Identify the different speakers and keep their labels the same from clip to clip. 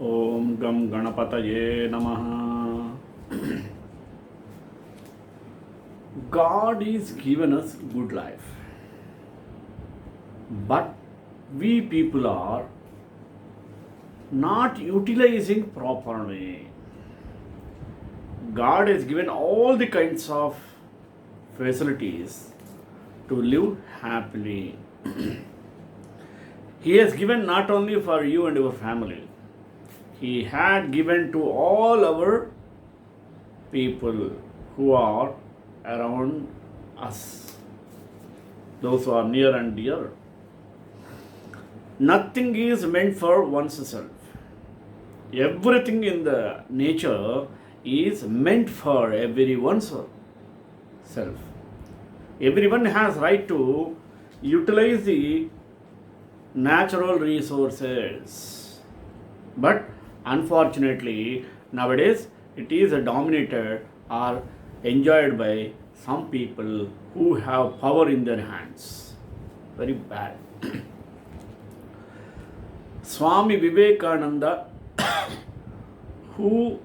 Speaker 1: Om Gam Ganapataye Namaha. God is given us good life, but we people are not utilizing properly. God has given all the kinds of facilities to live happily. He has given not only for you and your family, He had given to all our people who are around us, those who are near and dear. Nothing is meant for oneself. Everything in the nature is meant for everyone's self. Everyone has right to utilize the natural resources, but unfortunately nowadays it is dominated or enjoyed by some people who have power in their hands. Very bad. Swami Vivekananda, who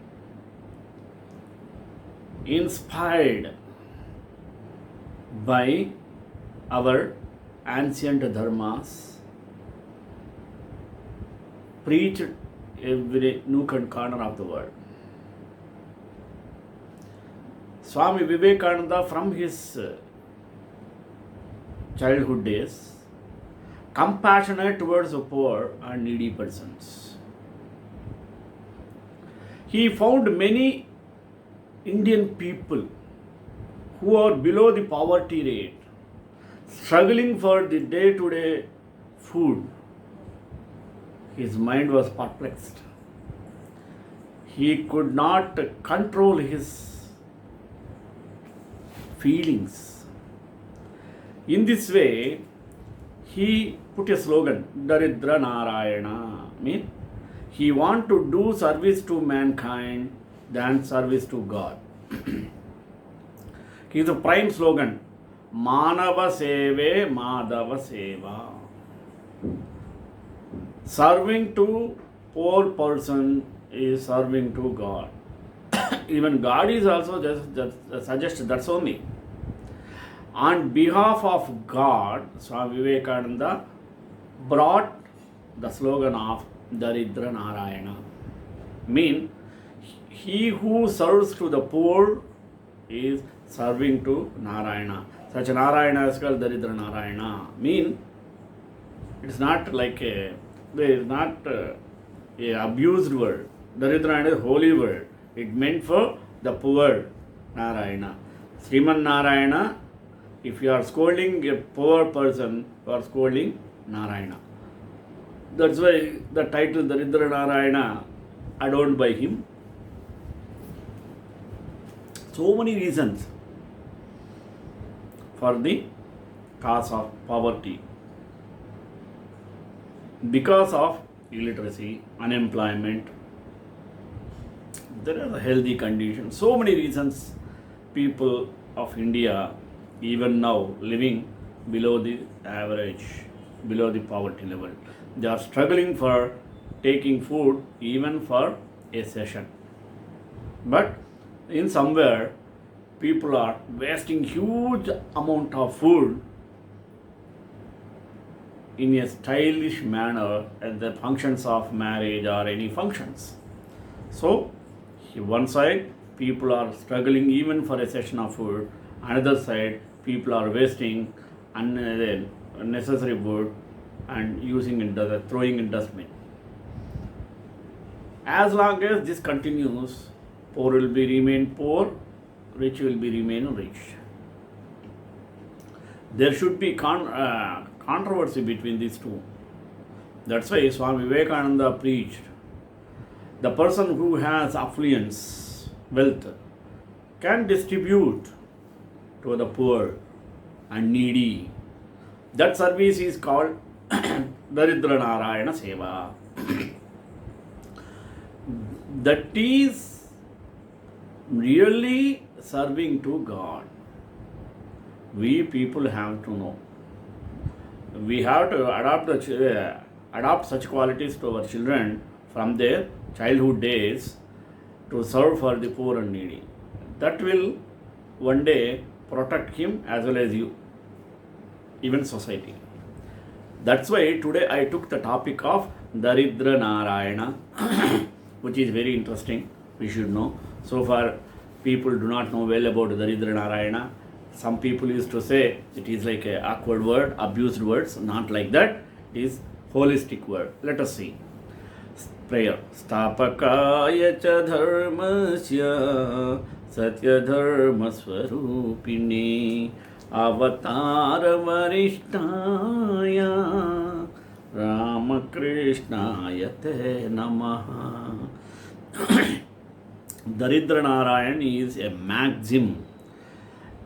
Speaker 1: inspired by our ancient dharmas, preached every nook and corner of the world. Swami Vivekananda, from his childhood days, compassionate towards the poor and needy persons. He found many Indian people who are below the poverty rate, struggling for the day-to-day food. His mind was perplexed. He could not control his feelings. In this way, he put a slogan, Daridra Narayana, mean he want to do service to mankind than service to God. His prime slogan, Manava Seve Madhava Seva. Serving to poor person is serving to God. Even God is also just suggest that's only. On behalf of God, Swami Vivekananda brought the slogan of Daridra Narayana. Mean, he who serves to the poor is serving to Narayana. Such a Narayana is called Daridra Narayana. Mean, it's not like a abused word. Daridra is a holy word. It meant for the poor Narayana. Sriman Narayana, if you are scolding a poor person, you are scolding Narayana. That's why the title Daridra Narayana adorned by him. So many reasons for the cause of poverty. Because of illiteracy, unemployment, there are healthy conditions. So many reasons people of India even now living below the average, below the poverty level. They are struggling for taking food even for a session. But in somewhere, people are wasting huge amount of food in a stylish manner at the functions of marriage or any functions. So, one side, people are struggling even for a session of food. Another side, people are wasting unnecessary food and using it, throwing in dustbin. As long as this continues, poor will be remain poor, rich will be remain rich. There should be controversy between these two. That's why Swami Vivekananda preached, the person who has affluence, wealth, can distribute to the poor and needy. That service is called Daridra Narayana Seva. That is really serving to God. We people have to know. We have to adopt such qualities to our children from their childhood days to serve for the poor and needy. That will one day protect him as well as you, even society. That's why today I took the topic of Daridra Narayana, which is very interesting. We should know. So far, people do not know well about Daridra Narayana. Some people used to say it is like an awkward word, abused words. Not like that. It is holistic word. Let us see. Prayer. Stapakaya cha dharmasya satya dharma swarupini avatar varishtaya Ramakrishnaya te namaha. Daridra Narayan is a maxim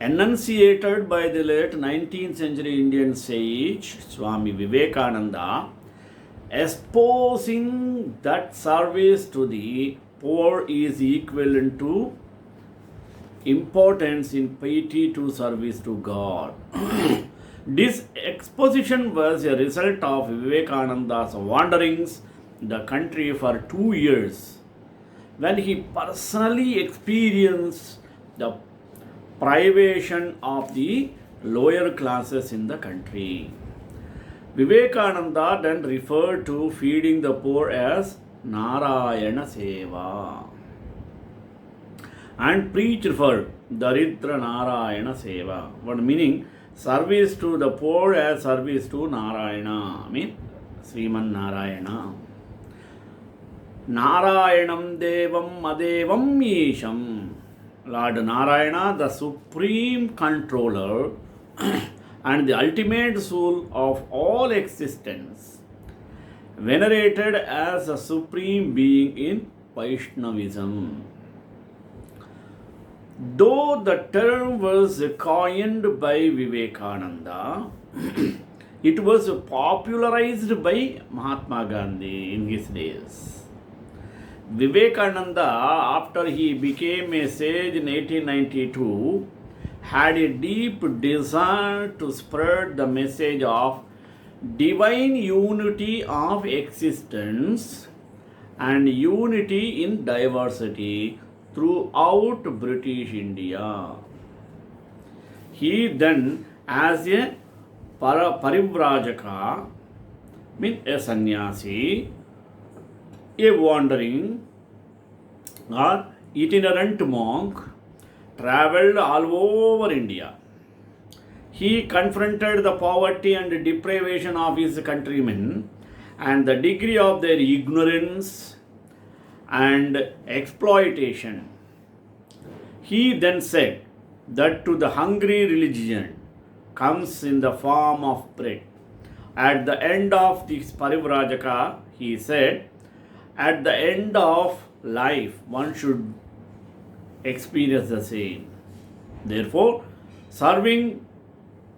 Speaker 1: enunciated by the late 19th century Indian sage Swami Vivekananda, espousing that service to the poor is equivalent to importance in piety to service to God. This exposition was a result of Vivekananda's wanderings in the country for 2 years, when he personally experienced the privation of the lower classes in the country. Vivekananda then referred to feeding the poor as Narayana Seva and preached for Daridra Narayana Seva. What meaning? Service to the poor as service to Narayana. I mean Sriman Narayana. Narayanam Devam Adevam Isham. Lord Narayana, the supreme controller and the ultimate soul of all existence, venerated as a supreme being in Vaishnavism. Though the term was coined by Vivekananda, it was popularized by Mahatma Gandhi in his days. Vivekananda, after he became a sage in 1892, had a deep desire to spread the message of divine unity of existence and unity in diversity throughout British India. He then, as a Parivrajaka, means a sannyasi, a wandering or itinerant monk, travelled all over India. He confronted the poverty and deprivation of his countrymen and the degree of their ignorance and exploitation. He then said that to the hungry religion comes in the form of bread. At the end of this Parivrajaka, he said, at the end of life, one should experience the same. Therefore, serving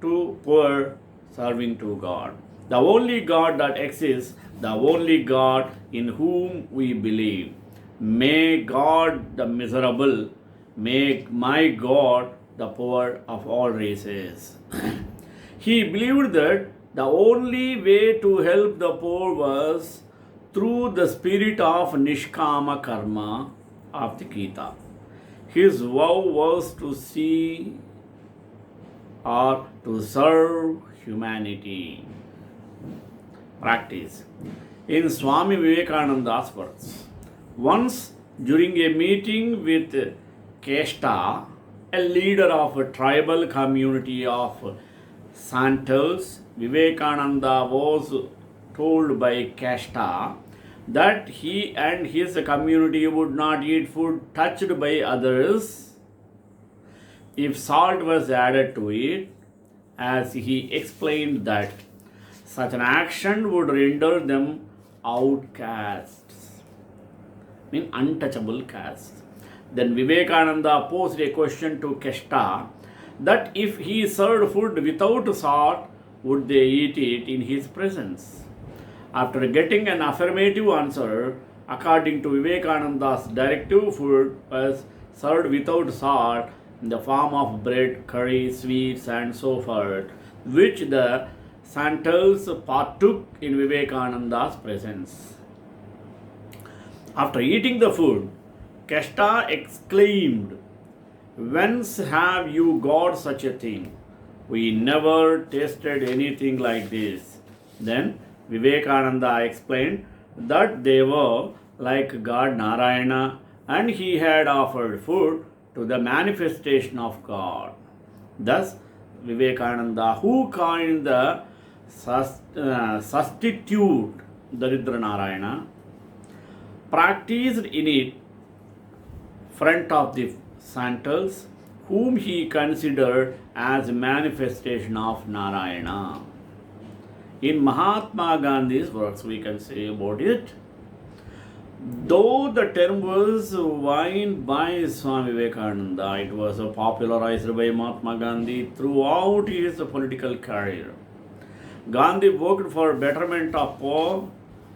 Speaker 1: to poor, serving to God. The only God that exists, the only God in whom we believe. May God the miserable make my God the poor of all races. He believed that the only way to help the poor was through the spirit of Nishkama Karma of the Gita. His vow was to see or to serve humanity. Practice. In Swami Vivekananda's words, once during a meeting with Keshta, a leader of a tribal community of Santals, Vivekananda was told by Keshta that he and his community would not eat food touched by others if salt was added to it, as he explained that such an action would render them outcasts, mean untouchable castes. Then Vivekananda posed a question to Keshta that if he served food without salt, would they eat it in his presence? After getting an affirmative answer, according to Vivekananda's directive, food was served without salt in the form of bread, curry, sweets, and so forth, which the Santals partook in Vivekananda's presence. After eating the food, Keshta exclaimed, "Whence have you got such a thing? We never tasted anything like this." Then Vivekananda explained that they were like God Narayana and he had offered food to the manifestation of God. Thus, Vivekananda, who coined the substitute Daridra Narayana, practiced in it front of the Santals, whom he considered as a manifestation of Narayana. In Mahatma Gandhi's works, we can say about it. Though the term was coined by Swami Vivekananda, it was popularized by Mahatma Gandhi throughout his political career. Gandhi worked for betterment of poor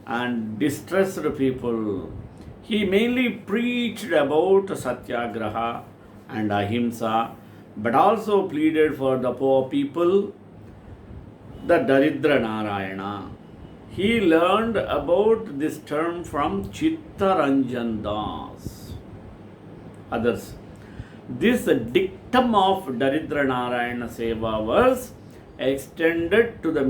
Speaker 1: and distressed people. He mainly preached about satyagraha and ahimsa, but also pleaded for the poor people, the Daridra Narayana. He learned about this term from Chittaranjan Das. Others. This dictum of Daridra Narayana Seva was extended to the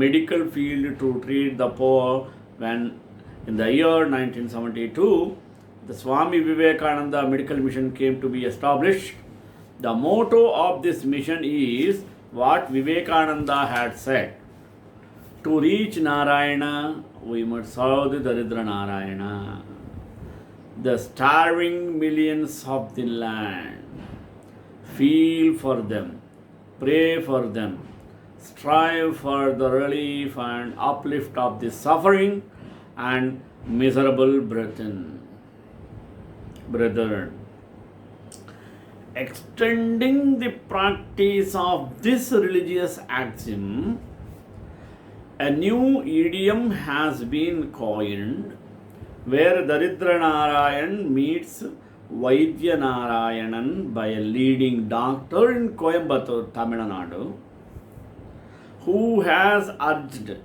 Speaker 1: medical field to treat the poor when in the year 1972 the Swami Vivekananda Medical Mission came to be established. The motto of this mission is what Vivekananda had said: to reach Narayana, we must serve the Daridra Narayana, the starving millions of the land. Feel for them, pray for them, strive for the relief and uplift of the suffering and miserable brethren. Extending the practice of this religious axiom, a new idiom has been coined where Daridra Narayan meets Vaidya Narayanan by a leading doctor in Coimbatore, Tamil Nadu, who has urged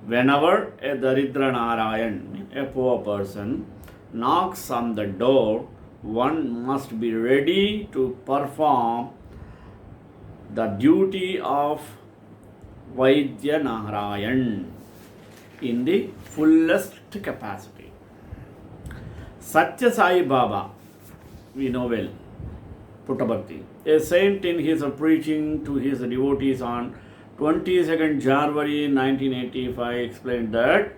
Speaker 1: whenever a Daridra Narayan, a poor person, knocks on the door, one must be ready to perform the duty of Vaidya Narayan in the fullest capacity. Satya Sai Baba, we know well, Puttaparthi, a saint, in his preaching to his devotees on 22nd January 1985, explained that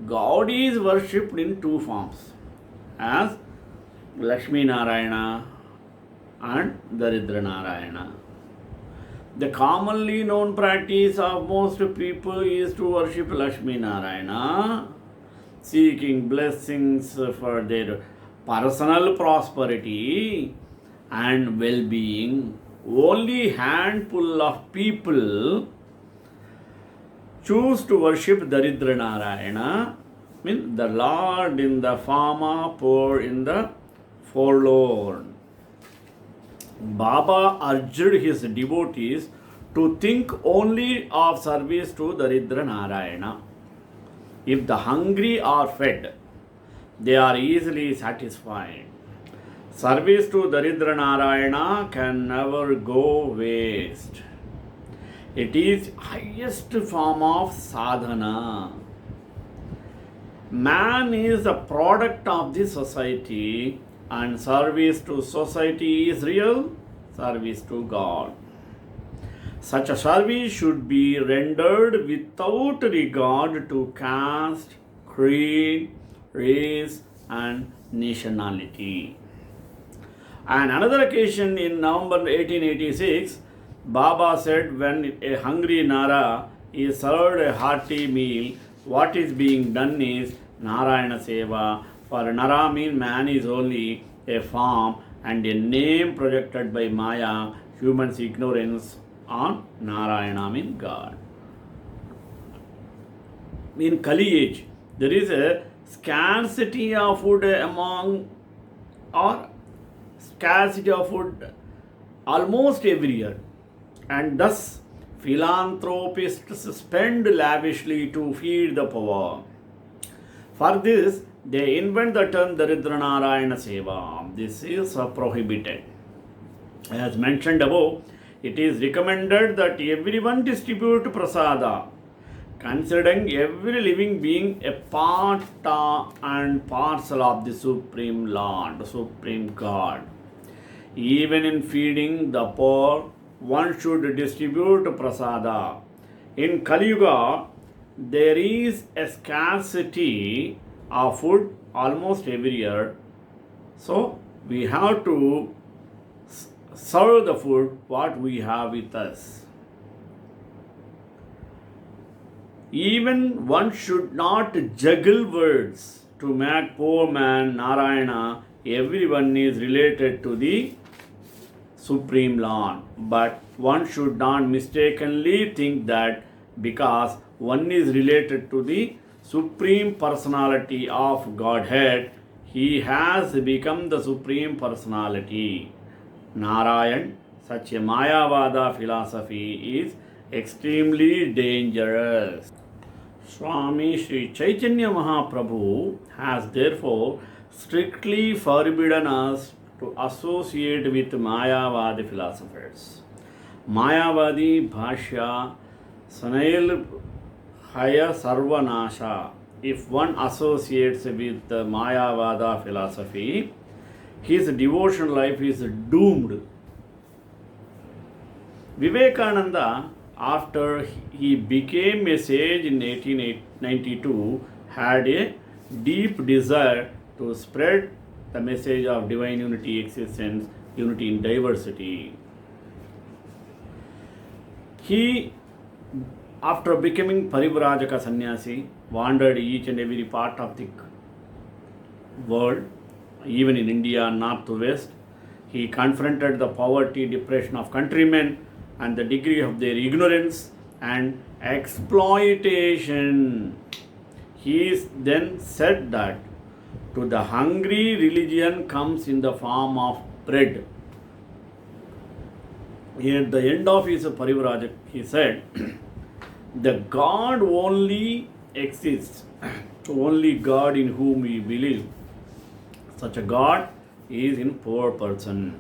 Speaker 1: God is worshipped in two forms, as Lakshmi Narayana and Daridra Narayana. The commonly known practice of most people is to worship Lakshmi Narayana, seeking blessings for their personal prosperity and well-being. Only handful of people choose to worship Daridra Narayana, means the Lord in the form of poor in the forlorn. Baba urged his devotees to think only of service to Daridra Narayana. If the hungry are fed, they are easily satisfied. Service to Daridra Narayana can never go waste. It is highest form of sadhana. Man is a product of the society, and service to society is real service to God. Such a service should be rendered without regard to caste, creed, race, and nationality. On another occasion in November 1886, Baba said, when a hungry Nara is served a hearty meal, what is being done is Narayana Seva. For Nara means man is only a form and a name projected by Maya, human's ignorance on Narayana means God. In Kali age, there is a scarcity of food almost every year, and thus philanthropists spend lavishly to feed the poor. For this, they invent the term Daridra Narayana Seva. This is prohibited. As mentioned above, it is recommended that everyone distribute prasada, considering every living being a part and parcel of the Supreme Lord, Supreme God. Even in feeding the poor, one should distribute prasada. In Kali Yuga, there is a scarcity of food almost every year. So we have to serve the food what we have with us. Even one should not juggle words to make poor man Narayana. Everyone is related to the Supreme Lord, but one should not mistakenly think that because one is related to the Supreme Personality of Godhead, he has become the Supreme Personality. Narayan, such a Mayavada philosophy is extremely dangerous. Swami Sri Chaitanya Mahaprabhu has therefore strictly forbidden us to associate with Mayavadi philosophers. Mayavadi Bhashya Sanail Haya Sarvanasha. If one associates with the Mayavada philosophy, his devotional life is doomed. Vivekananda, after he became a sage in 1892, had a deep desire to spread the message of divine unity, existence, unity in diversity. He, after becoming Parivrajaka Sannyasi, wandered each and every part of the world, even in India, north to west. He confronted the poverty, depression of countrymen and the degree of their ignorance and exploitation. He then said that to the hungry, religion comes in the form of bread. At the end of his Parivrajak, he said, the God only exists, only God in whom we believe. Such a God is in poor person.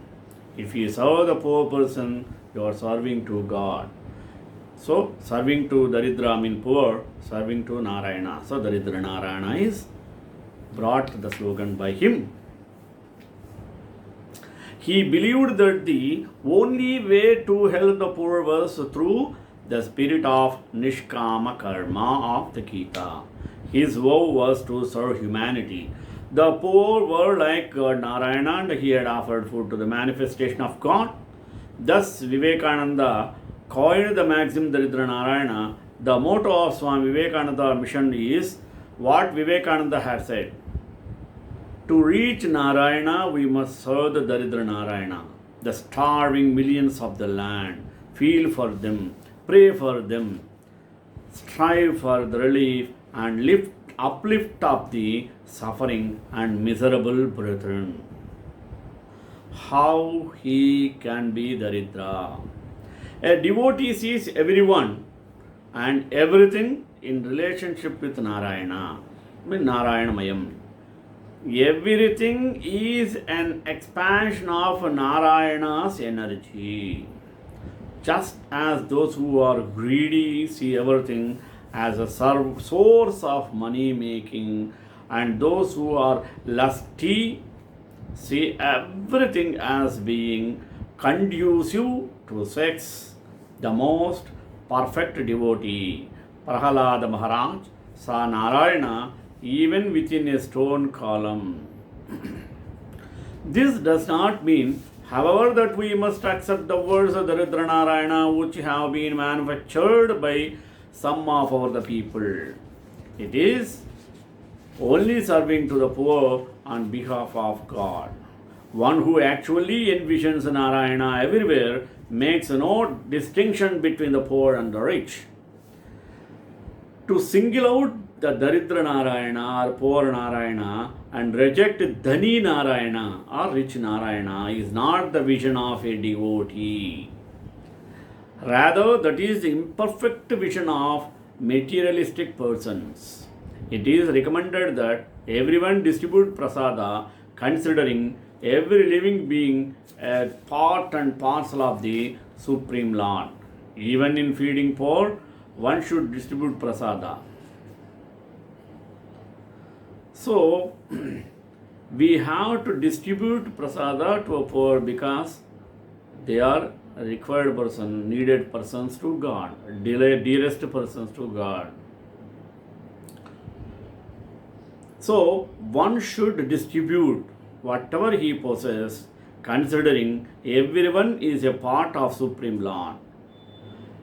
Speaker 1: If you serve the poor person, you are serving to God. So, serving to Daridra means poor, serving to Narayana. So, Daridra Narayana is brought the slogan by him. He believed that the only way to help the poor was through the spirit of Nishkama Karma of the Gita. His vow was to serve humanity. The poor were like God Narayana and he had offered food to the manifestation of God. Thus, Vivekananda coined the maxim Daridra Narayana. The motto of Swami Vivekananda mission is what Vivekananda had said. To reach Narayana, we must serve the Daridra Narayana, the starving millions of the land. Feel for them, pray for them, strive for the relief and uplift of the suffering and miserable brethren. How he can be Daridra? A devotee sees everyone and everything in relationship with Narayana, Narayanmayam. Everything is an expansion of Narayana's energy. Just as those who are greedy see everything as a source of money making, and those who are lusty see everything as being conducive to sex, the most perfect devotee, Prahalada Maharaj, saw Narayana even within a stone column. This does not mean, however, that we must accept the words of Daridra Narayana which have been manufactured by some of our people. It is only serving to the poor on behalf of God. One who actually envisions Narayana everywhere makes no distinction between the poor and the rich. To single out the Daridra Narayana or poor Narayana and reject Dhani Narayana or rich Narayana is not the vision of a devotee. Rather, that is the imperfect vision of materialistic persons. It is recommended that Everyone distribute prasada, considering every living being a part and parcel of the Supreme Lord. Even in feeding poor, one should distribute prasada. So, we have to distribute prasada to a poor because they are required person, needed persons to God, dearest persons to God. So, one should distribute whatever he possesses, considering everyone is a part of Supreme Lord.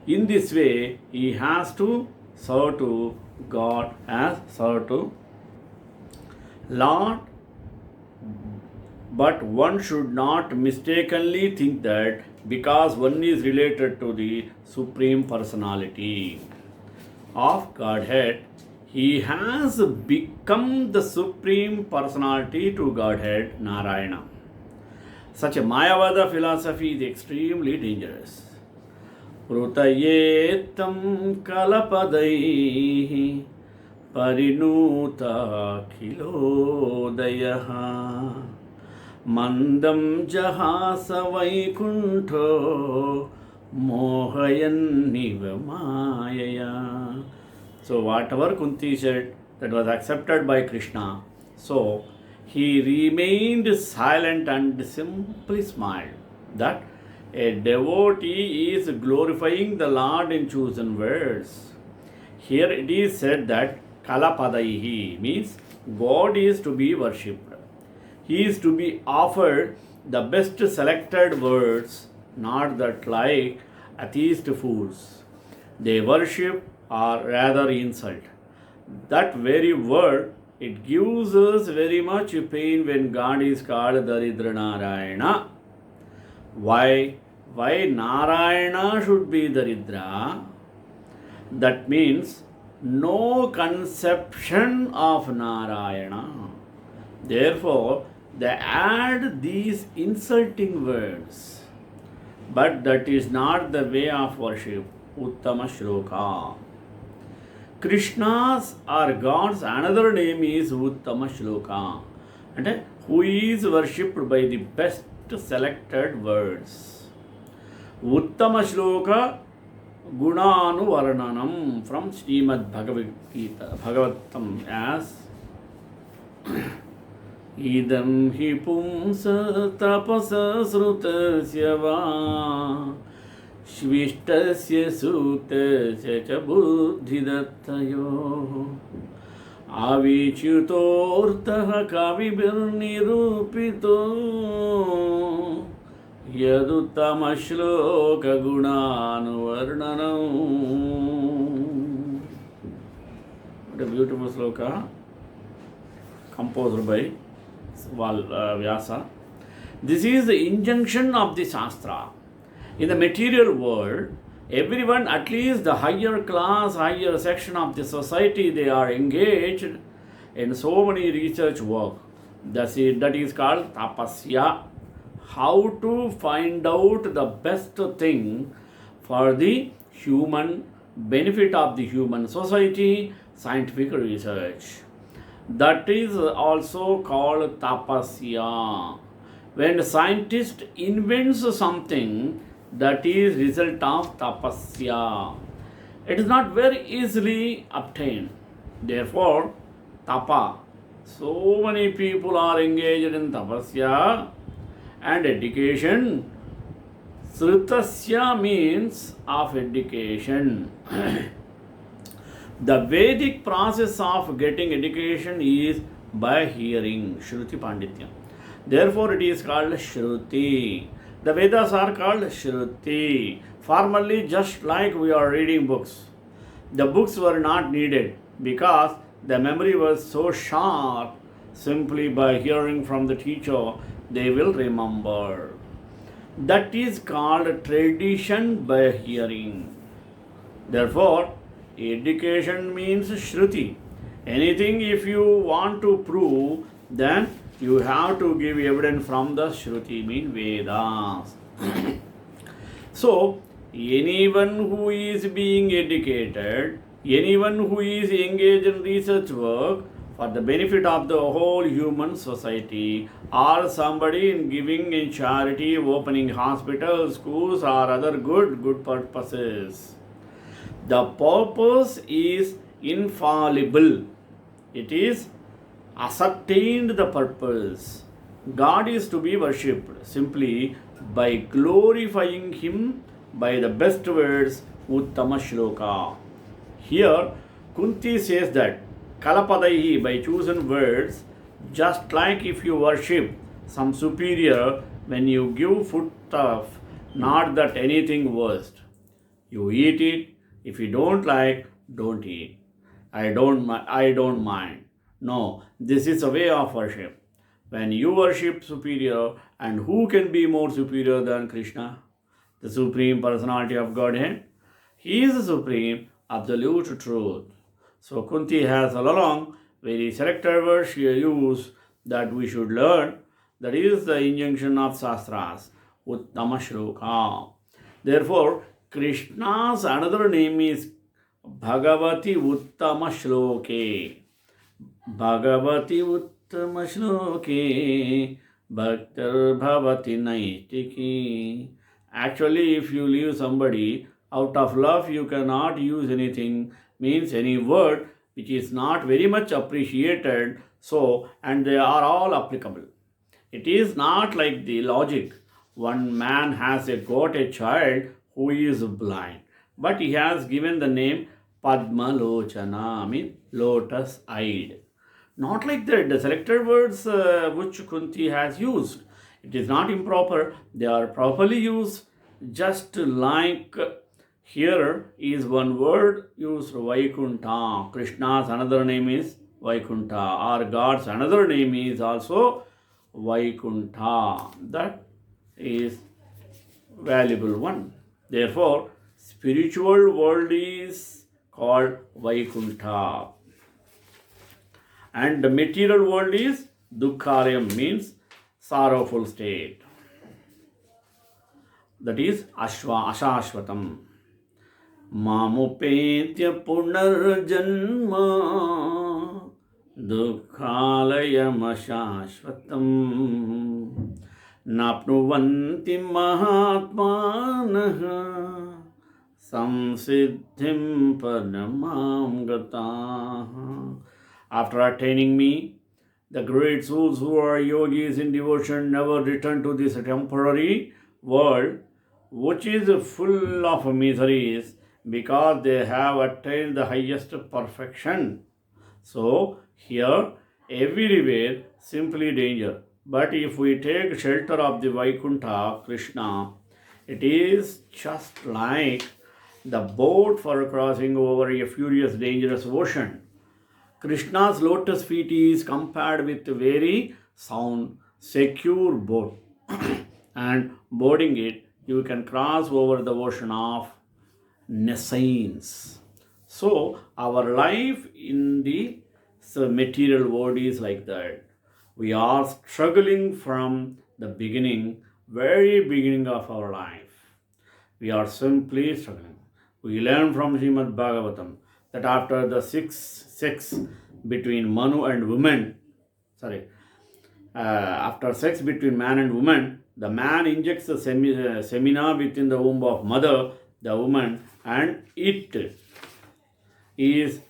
Speaker 1: In this way, he has to serve to God as serve to Lord, but one should not mistakenly think that because one is related to the Supreme Personality of Godhead, he has become the Supreme Personality to Godhead, Narayana. Such a Mayavada philosophy is extremely dangerous. Prutayetam kalapadaihi Parinuta Kilodaya Mandam Jahasa Vaikunto Mohayan Nivamaya. So whatever Kunti said that was accepted by Krishna, so he remained silent and simply smiled. That a devotee is glorifying the Lord in chosen words. Here it is said that Kalapadaihi means God is to be worshipped. He is to be offered the best selected words, not that like atheist fools. They worship or rather insult. That very word, it gives us very much pain when God is called Daridra Narayana. Why Narayana should be Daridra? That means no conception of Narayana. Therefore, they add these insulting words. But that is not the way of worship. Uttama Shloka. Krishna's or God's another name is Uttama Shloka. And who is worshipped by the best selected words. Uttama Shloka Gunanu Varnanam from Srimad Bhagavad Gita, Bhagavatam as Idam hi pumsa tapasa srutasya va Shvishtasya suktasya cha buddhidattayo Avichutortaha kavibirnirupito Yaduttama shloka gunanuvarnanam. What a beautiful sloka composed by Vyasa. This is the injunction of the Shastra. In the material world, everyone, at least the higher class, higher section of the society, they are engaged in so many research work. That is called tapasya. How to find out the best thing for the human benefit of the human society, scientific research. That is also called tapasya. When a scientist invents something, that is result of tapasya. It is not very easily obtained. Therefore, tapa. So many people are engaged in tapasya and education. Srutasya means of education. The Vedic process of getting education is by hearing, Shruti Panditya. Therefore, it is called Shruti. The Vedas are called Shruti. Formerly, just like we are reading books, the books were not needed because the memory was so sharp. Simply by hearing from the teacher, they will remember. That is called tradition by hearing. Therefore, education means Shruti. Anything if you want to prove, then you have to give evidence from the Shruti, mean Vedas. So, anyone who is being educated, anyone who is engaged in research work, for the benefit of the whole human society, or somebody in giving in charity, opening hospitals, schools, or other good purposes. The purpose is infallible. It is ascertained the purpose. God is to be worshipped simply by glorifying Him by the best words, Uttama Shloka. Here, Kunti says that Kalapadaihi, by chosen words, just like if you worship some superior when you give food stuff, not that anything worst. You eat it. If you don't like, don't eat. I don't mind. No, this is a way of worship. When you worship superior, and who can be more superior than Krishna, the Supreme Personality of Godhead? He is the Supreme Absolute Truth. So Kunti has all along very selected words she used that we should learn. That is the injunction of Shastras, Uttama Shloka. Therefore, Krishna's another name is Bhagavati Uttama Shloke. Bhagavati Uttama Shloke Bhaktar Bhavati Naitiki. Actually, if you leave somebody out of love, you cannot use anything, means any word which is not very much appreciated, so, and they are all applicable. It is not like the logic. One man has got a child who is blind, but he has given the name Padma Lochana, means lotus eyed. Not like that. The selected words which Kunti has used, it is not improper. They are properly used. Just like here is one word used, Vaikunta. Krishna's another name is Vaikunta, or God's another name is also Vaikunta. That is valuable one. Therefore, spiritual world is called Vaikunta. And the material world is Dukkhalayam, means sorrowful state. That is Ashashvatam. Mamupetya punarjanma Dukkhalayam Ashashvatam Napnuvanti Mahatmanaha Samsiddhim Padamam Gataha. After attaining me, the great souls who are yogis in devotion never return to this temporary world, which is full of miseries, because they have attained the highest perfection. So, here, everywhere, simply danger. But if we take shelter of the Vaikuntha, Krishna, it is just like the boat for crossing over a furious, dangerous ocean. Krishna's lotus feet is compared with a very sound, secure boat. And boarding it, you can cross over the ocean of nescience. So, our life in the material world is like that. We are struggling from the beginning, very beginning of our life. We are simply struggling. We learn from Srimad Bhagavatam that after the sex between Manu and woman, after sex between man and woman, the man injects the semina within the womb of mother, the woman, and it is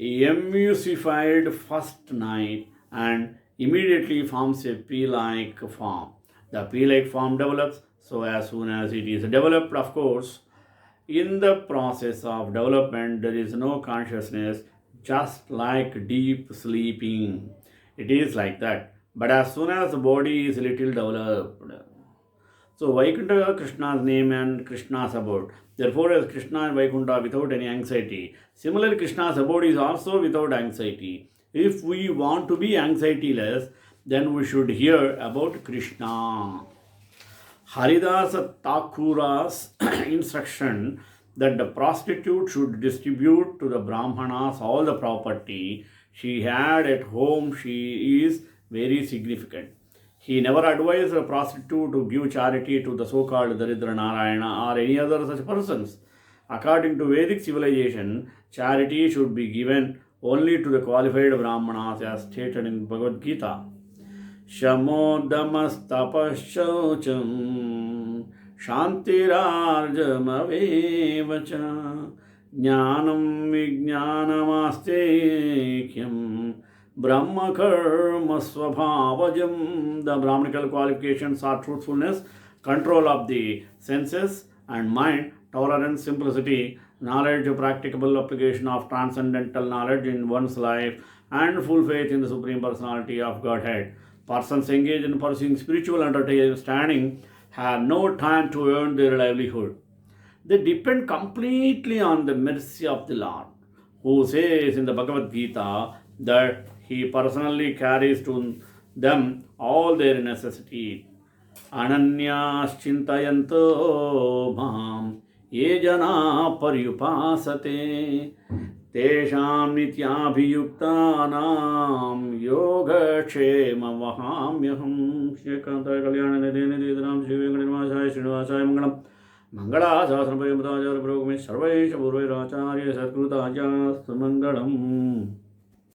Speaker 1: emulsified first night and immediately forms a pea-like form. The pea-like form develops, so as soon as it is developed, of course, in the process of development, there is no consciousness, just like deep sleeping. It is like that. But as soon as the body is little developed, so Vaikuntha Krishna's name and Krishna's abode. Therefore, as Krishna and Vaikuntha without any anxiety. Similarly, Krishna's abode is also without anxiety. If we want to be anxiety-less, then we should hear about Krishna. Haridasa Thakura's instruction that the prostitute should distribute to the Brahmanas all the property she had at home, she is very significant. He never advised a prostitute to give charity to the so-called Daridra Narayana or any other such persons. According to Vedic civilization, charity should be given only to the qualified Brahmanas as stated in Bhagavad Gita. Shamodamastapashaucham shantirarjamavev cha jnanam vijnanamastekhyam brahma karma swabhavajam. The Brahmanical qualifications are truthfulness, control of the senses and mind, tolerance, simplicity, knowledge, practicable application of transcendental knowledge in one's life, and full faith in the Supreme Personality of Godhead. Persons engaged in pursuing spiritual understanding have no time to earn their livelihood. They depend completely on the mercy of the Lord, who says in the Bhagavad Gita that He personally carries to them all their necessities. Ananyaschintayanto mam ye jana paryupasate तेषां नित्याभियुक्तानां योगक्षेमवहाम्यहं. श्रीकान्ताय कल्याणनिधे निधिराम श्री वेंकटनिवासाय श्रीनिवासाय मंगलम. मंगलाशासनपर्यंताचार्य पुरोगमे सर्वैष पूर्वैराचार्य सत्कृताचार्य मंगलम्.